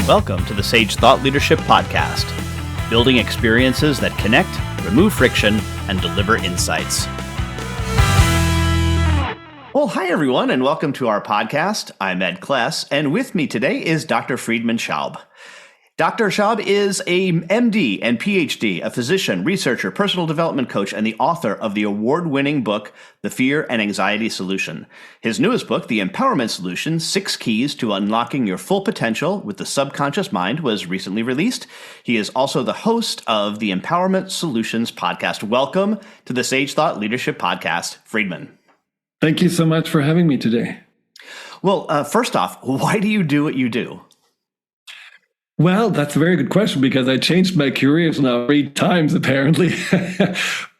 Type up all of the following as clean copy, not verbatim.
Welcome to the Sage Thought Leadership Podcast, building experiences that connect, remove friction, and deliver insights. Well, hi everyone, and welcome to our podcast. I'm Ed Kless, and with me today is Dr. Friedemann Schaub. Dr. Schaub is a MD and Ph.D., a physician, researcher, personal development coach, and the author of the award-winning book, The Fear and Anxiety Solution. His newest book, The Empowerment Solution, 6 Keys to Unlocking Your Full Potential with the Subconscious Mind, was recently released. He is also the host of the Empowerment Solutions podcast. Welcome to the Sage Thought Leadership Podcast, Friedemann. Thank you so much for having me today. Well, first off, why do you do what you do? Well, that's a very good question because I changed my careers now 3 times, apparently.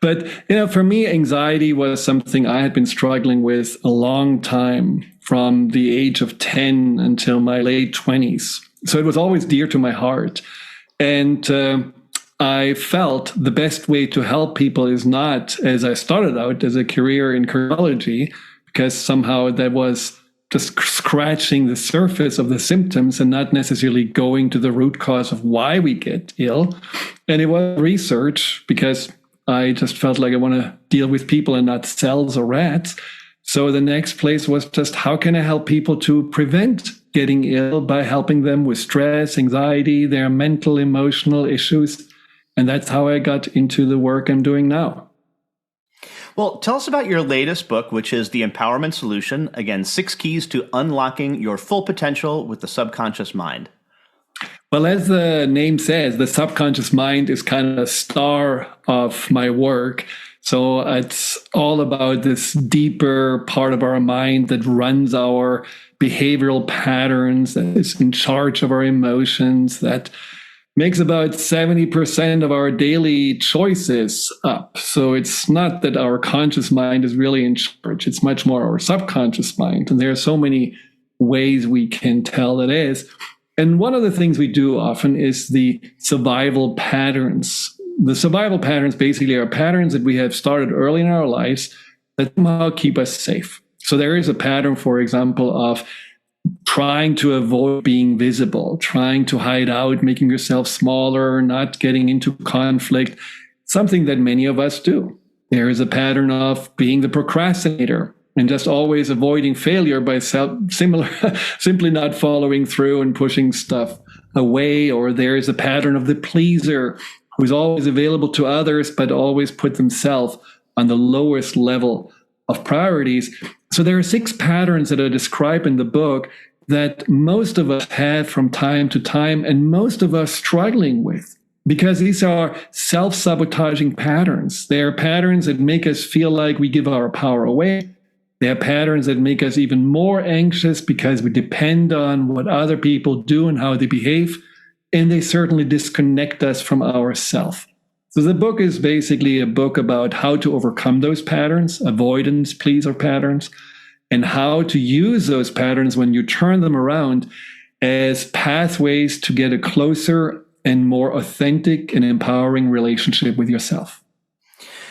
But, for me, anxiety was something I had been struggling with a long time, from the age of 10 until my late 20s. So it was always dear to my heart. And I felt the best way to help people is not, as I started out, as a career in cardiology, because somehow that was just scratching the surface of the symptoms and not necessarily going to the root cause of why we get ill. And it was research, because I just felt like I want to deal with people and not cells or rats. So the next place was just, how can I help people to prevent getting ill by helping them with stress, anxiety, their mental, emotional issues. And that's how I got into the work I'm doing now. Well, tell us about your latest book, which is The Empowerment Solution. Again, 6 Keys to Unlocking Your Full Potential with the Subconscious Mind. Well, as the name says, the subconscious mind is kind of a star of my work. So it's all about this deeper part of our mind that runs our behavioral patterns, that is in charge of our emotions, that makes about 70% of our daily choices up. So it's not that our conscious mind is really in charge. It's much more our subconscious mind. And there are so many ways we can tell that is. And one of the things we do often is the survival patterns. The survival patterns basically are patterns that we have started early in our lives that somehow keep us safe. So there is a pattern, for example, of trying to avoid being visible, trying to hide out, making yourself smaller, not getting into conflict, something that many of us do. There is a pattern of being the procrastinator and just always avoiding failure by simply not following through and pushing stuff away. Or there is a pattern of the pleaser who's always available to others, but always put themselves on the lowest level of priorities. So there are 6 patterns that I describe in the book that most of us have from time to time, and most of us struggling with, because these are self-sabotaging patterns. They are patterns that make us feel like we give our power away. They are patterns that make us even more anxious because we depend on what other people do and how they behave, and they certainly disconnect us from ourselves. So the book is basically a book about how to overcome those patterns, avoidance, pleaser patterns, and how to use those patterns when you turn them around as pathways to get a closer and more authentic and empowering relationship with yourself.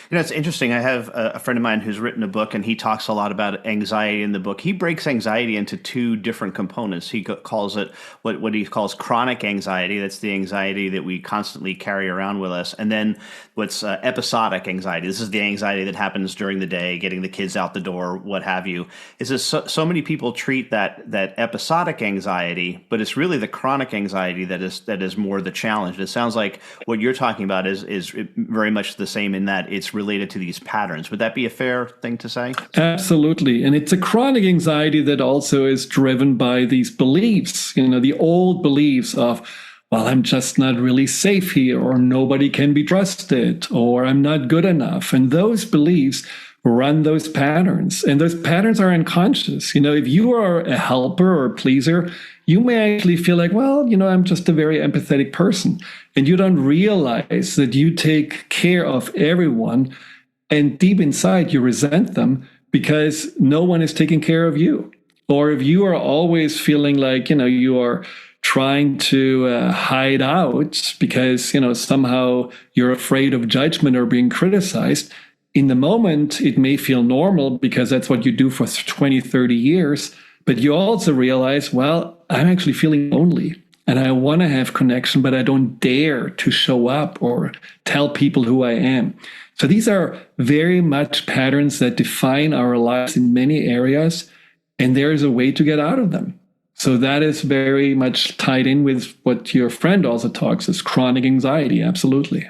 It's interesting. I have a friend of mine who's written a book, and he talks a lot about anxiety in the book. He breaks anxiety into 2 different components. He calls it what he calls chronic anxiety. That's the anxiety that we constantly carry around with us. And then what's episodic anxiety. This is the anxiety that happens during the day, getting the kids out the door, what have you. Is this so many people treat that episodic anxiety, but it's really the chronic anxiety that is more the challenge. It sounds like what you're talking about is very much the same in that it's related to these patterns. Would that be a fair thing to say? Absolutely. And it's a chronic anxiety that also is driven by these beliefs, the old beliefs of, well, I'm just not really safe here, or nobody can be trusted, or I'm not good enough. And those beliefs run those patterns. And those patterns are unconscious. If you are a helper or a pleaser, you may actually feel like, well, I'm just a very empathetic person. And you don't realize that you take care of everyone. And deep inside, you resent them because no one is taking care of you. Or if you are always feeling like, you are trying to hide out because, somehow you're afraid of judgment or being criticized, in the moment, it may feel normal because that's what you do for 20, 30 years. But you also realize, well, I'm actually feeling lonely. and I want to have connection, but I don't dare to show up or tell people who I am. So these are very much patterns that define our lives in many areas, and there is a way to get out of them. So that is very much tied in with what your friend also talks as chronic anxiety. Absolutely.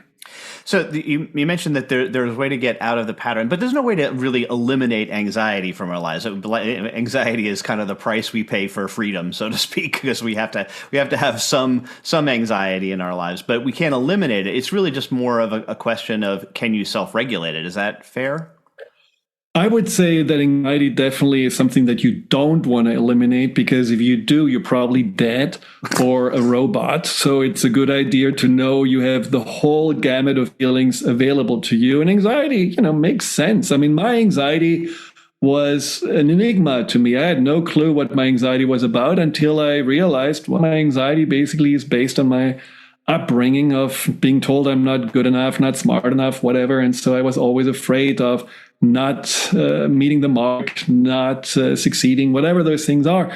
So you mentioned that there's a way to get out of the pattern, but there's no way to really eliminate anxiety from our lives. Anxiety is kind of the price we pay for freedom, so to speak, because we have to have some anxiety in our lives, but we can't eliminate it. It's really just more of a question of, can you self-regulate it? Is that fair? I would say that anxiety definitely is something that you don't want to eliminate, because if you do, you're probably dead or a robot. So it's a good idea to know you have the whole gamut of feelings available to you. And anxiety, makes sense. I mean, my anxiety was an enigma to me. I had no clue what my anxiety was about until I realized my anxiety basically is based on my upbringing of being told I'm not good enough, not smart enough, whatever. And so I was always afraid of not meeting the mark, not succeeding, whatever those things are.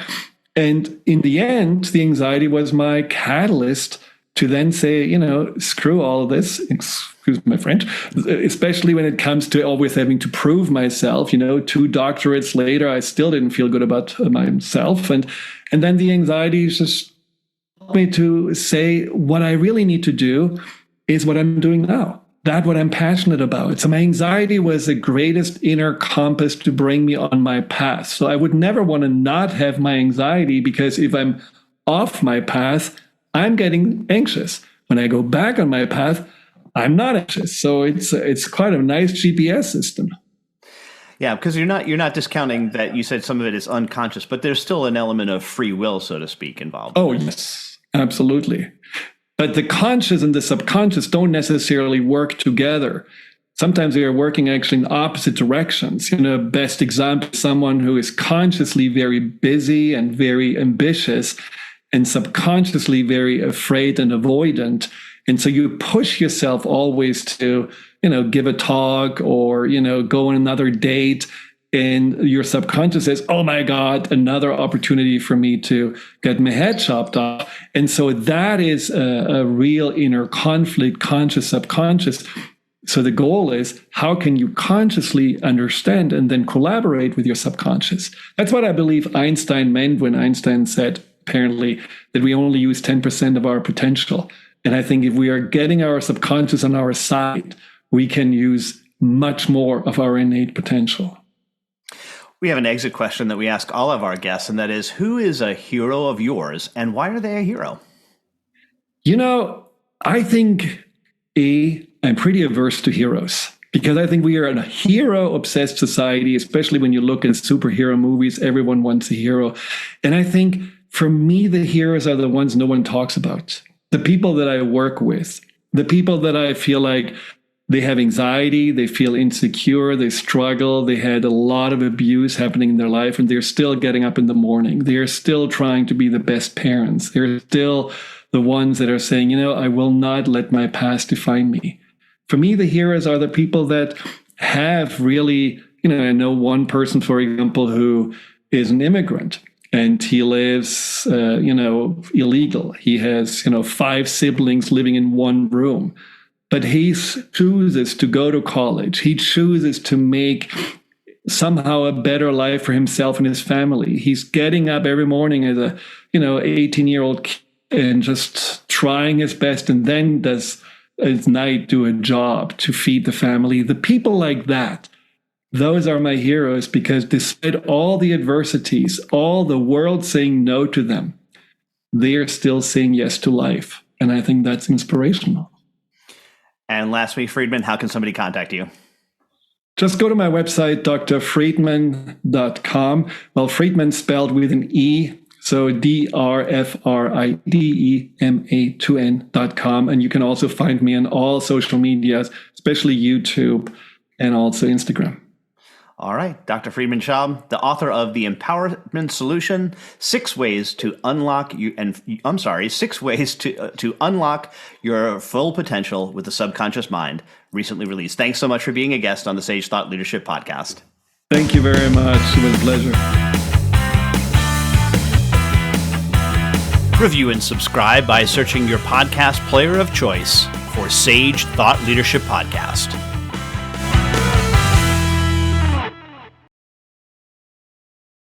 And in the end, the anxiety was my catalyst to then say, screw all of this, excuse my French, especially when it comes to always having to prove myself. 2 doctorates later, I still didn't feel good about myself. And then the anxiety just helped me to say, what I really need to do is what I'm doing now. That's what I'm passionate about. So my anxiety was the greatest inner compass to bring me on my path. So I would never want to not have my anxiety, because if I'm off my path, I'm getting anxious. When I go back on my path, I'm not anxious. So it's quite a nice GPS system. Yeah, because you're not discounting that. You said some of it is unconscious, but there's still an element of free will, so to speak, involved. Oh, yes, absolutely. But the conscious and the subconscious don't necessarily work together. Sometimes they are working actually in opposite directions. Best example, someone who is consciously very busy and very ambitious, and subconsciously very afraid and avoidant. And so you push yourself always to, give a talk or, go on another date. And your subconscious says, oh my God, another opportunity for me to get my head chopped off. And so that is a real inner conflict, conscious, subconscious. So the goal is, how can you consciously understand and then collaborate with your subconscious? That's what I believe Einstein meant when Einstein said, apparently, that we only use 10% of our potential. And I think if we are getting our subconscious on our side, we can use much more of our innate potential. We have an exit question that we ask all of our guests, and that is, who is a hero of yours, and why are they a hero? I think I'm pretty averse to heroes, because I think we are in a hero-obsessed society, especially when you look at superhero movies. Everyone wants a hero. And I think, for me, the heroes are the ones no one talks about. The people that I work with, the people that I feel like they have anxiety, they feel insecure, they struggle, they had a lot of abuse happening in their life, and they're still getting up in the morning. They're still trying to be the best parents. They're still the ones that are saying, I will not let my past define me. For me, the heroes are the people that have really, I know one person, for example, who is an immigrant, and he lives, illegal. He has, 5 siblings living in one room. But he chooses to go to college. He chooses to make somehow a better life for himself and his family. He's getting up every morning as a, 18-year-old kid and just trying his best, and then does at night do a job to feed the family. The people like that, those are my heroes, because despite all the adversities, all the world saying no to them, they are still saying yes to life. And I think that's inspirational. And lastly, Friedemann, how can somebody contact you? Just go to my website, drfriedman.com. Well, Friedemann spelled with an E, so drfriedema2n.com. And you can also find me on all social medias, especially YouTube and also Instagram. All right. Dr. Friedemann Schaub, the author of The Empowerment Solution, 6 ways to unlock to unlock your full potential with the subconscious mind, recently released. Thanks so much for being a guest on the Sage Thought Leadership Podcast. Thank you very much. It was a pleasure. Review and subscribe by searching your podcast player of choice for Sage Thought Leadership Podcast.